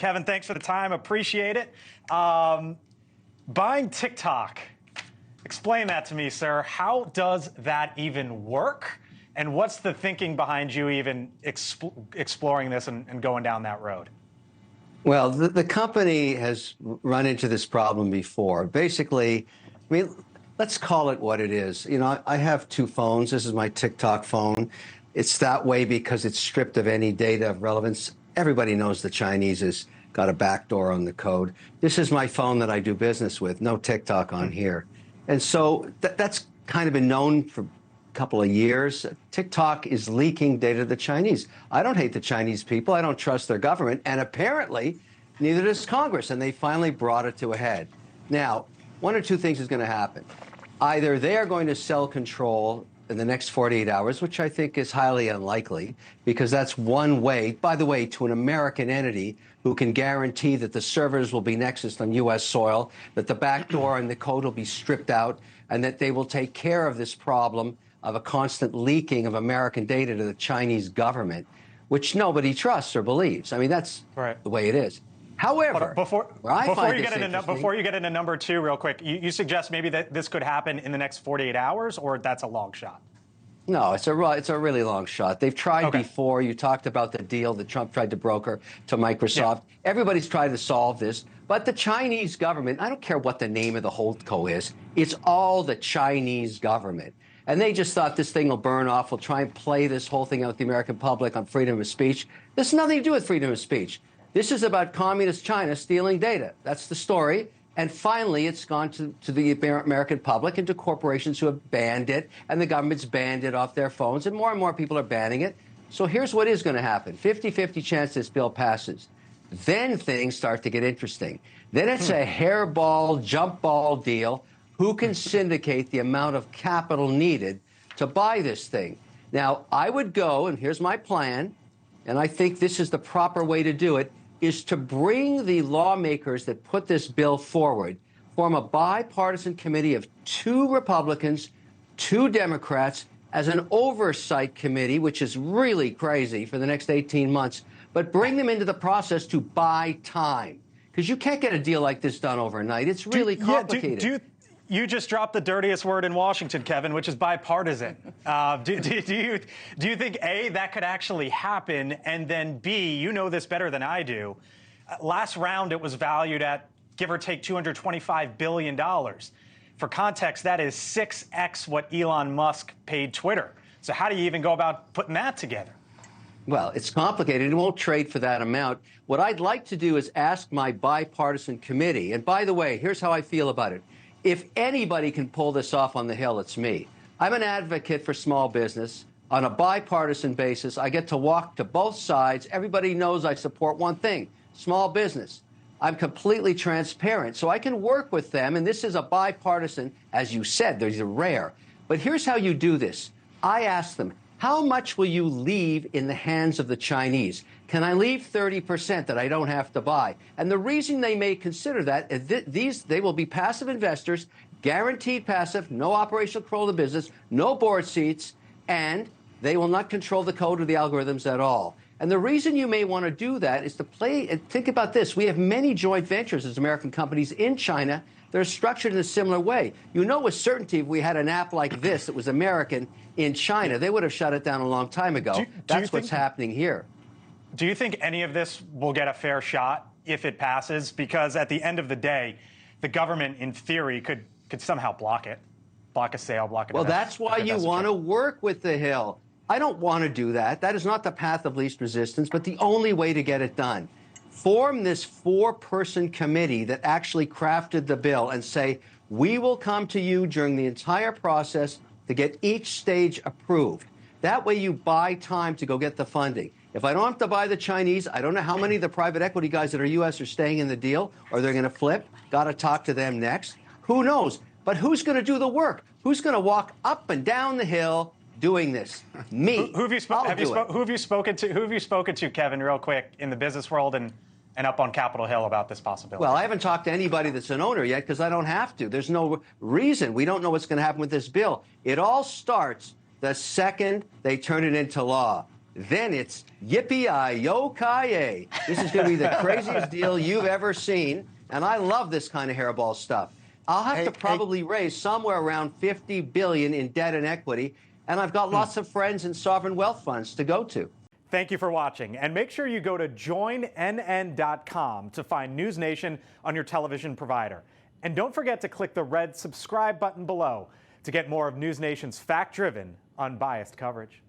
Kevin, thanks for the time. Appreciate it. Buying TikTok. Explain that to me, sir. How does that even work? And what's the thinking behind you even exploring this and going down that road? Well, the company has run into this problem before. Basically, I mean, let's call it what it is. You know, I have two phones. This is my TikTok phone. It's that way because it's stripped of any data of relevance. Everybody knows the Chinese has got a backdoor on the code. This is my phone that I do business with. No TikTok on here. And so that's kind of been known for a couple of years. TikTok is leaking data to the Chinese. I don't hate the Chinese people. I don't trust their government. And apparently, neither does Congress. And they finally brought it to a head. Now, one or two things is going to happen. Either they are going to sell control in the next 48 hours, which I think is highly unlikely, because that's one way, by the way, to an American entity who can guarantee that the servers will be nexused on U.S. soil, that the backdoor and the code will be stripped out, and that they will take care of this problem of a constant leaking of American data to the Chinese government, which nobody trusts or believes. I mean, that's right. The way it is. However, before you get into number two, real quick, you suggest maybe that this could happen in the next 48 hours, or that's a long shot? No, it's a really long shot. They've tried before. You talked about the deal that Trump tried to broker to Microsoft. Yeah. Everybody's tried to solve this. But the Chinese government, I don't care what the name of the holdco is, it's all the Chinese government. And they just thought this thing will burn off. We'll try and play this whole thing out with the American public on freedom of speech. This has nothing to do with freedom of speech. This is about communist China stealing data. That's the story. And finally, it's gone to the American public and to corporations who have banned it, and the government's banned it off their phones, and more people are banning it. So here's what is going to happen. 50-50 chance this bill passes. Then things start to get interesting. Then it's a hairball, jump ball deal. Who can syndicate the amount of capital needed to buy this thing? Now, I would go, and here's my plan, and I think this is the proper way to do it, is to bring the lawmakers that put this bill forward, form a bipartisan committee of 2 Republicans, 2 Democrats, as an oversight committee, which is really crazy for the next 18 months, but bring them into the process to buy time. Because you can't get a deal like this done overnight. It's really complicated. You just dropped the dirtiest word in Washington, Kevin, which is bipartisan. Do you think, A, that could actually happen, and then B, you know this better than I do, last round it was valued at, give or take, $225 billion. For context, that is 6x what Elon Musk paid Twitter. So how do you even go about putting that together? Well, it's complicated. It won't trade for that amount. What I'd like to do is ask my bipartisan committee, and by the way, here's how I feel about it. If anybody can pull this off on the Hill, it's me. I'm an advocate for small business on a bipartisan basis. I get to walk to both sides. Everybody knows I support one thing, small business. I'm completely transparent, so I can work with them, and this is a bipartisan, as you said, these are rare. But here's how you do this. I ask them, how much will you leave in the hands of the Chinese? Can I leave 30% that I don't have to buy? And the reason they may consider that is they will be passive investors, guaranteed passive, no operational control of the business, no board seats, and they will not control the code or the algorithms at all. And the reason you may want to do that is to play, and think about this, we have many joint ventures as American companies in China that are structured in a similar way. You know with certainty if we had an app like this that was American in China, they would have shut it down a long time ago. That's what's happening here. Do you think any of this will get a fair shot if it passes? Because at the end of the day, the government, in theory, could somehow block it, block a sale, block it. Well, that's why you want to work with the Hill. I don't want to do that. That is not the path of least resistance, but the only way to get it done. Form this 4-person committee that actually crafted the bill and say, we will come to you during the entire process to get each stage approved. That way you buy time to go get the funding. If I don't have to buy the Chinese, I don't know how many of the private equity guys that are U.S. are staying in the deal, or they're going to flip. Got to talk to them next. Who knows? But who's going to do the work? Who's going to walk up and down the Hill doing this? Me. Who have you spoken to, Kevin, real quick, in the business world and up on Capitol Hill about this possibility? Well, I haven't talked to anybody that's an owner yet because I don't have to. There's no reason. We don't know what's going to happen with this bill. It all starts the second they turn it into law. then it's yippee-yi-yo-ki-yay. This is going to be the craziest deal you've ever seen, and I love this kind of hairball stuff. I'll have to probably raise somewhere around $50 billion in debt and equity, and I've got lots of friends in sovereign wealth funds to go to. Thank you for watching, and make sure you go to joinnn.com to find NewsNation on your television provider. And don't forget to click the red subscribe button below to get more of NewsNation's fact-driven, unbiased coverage.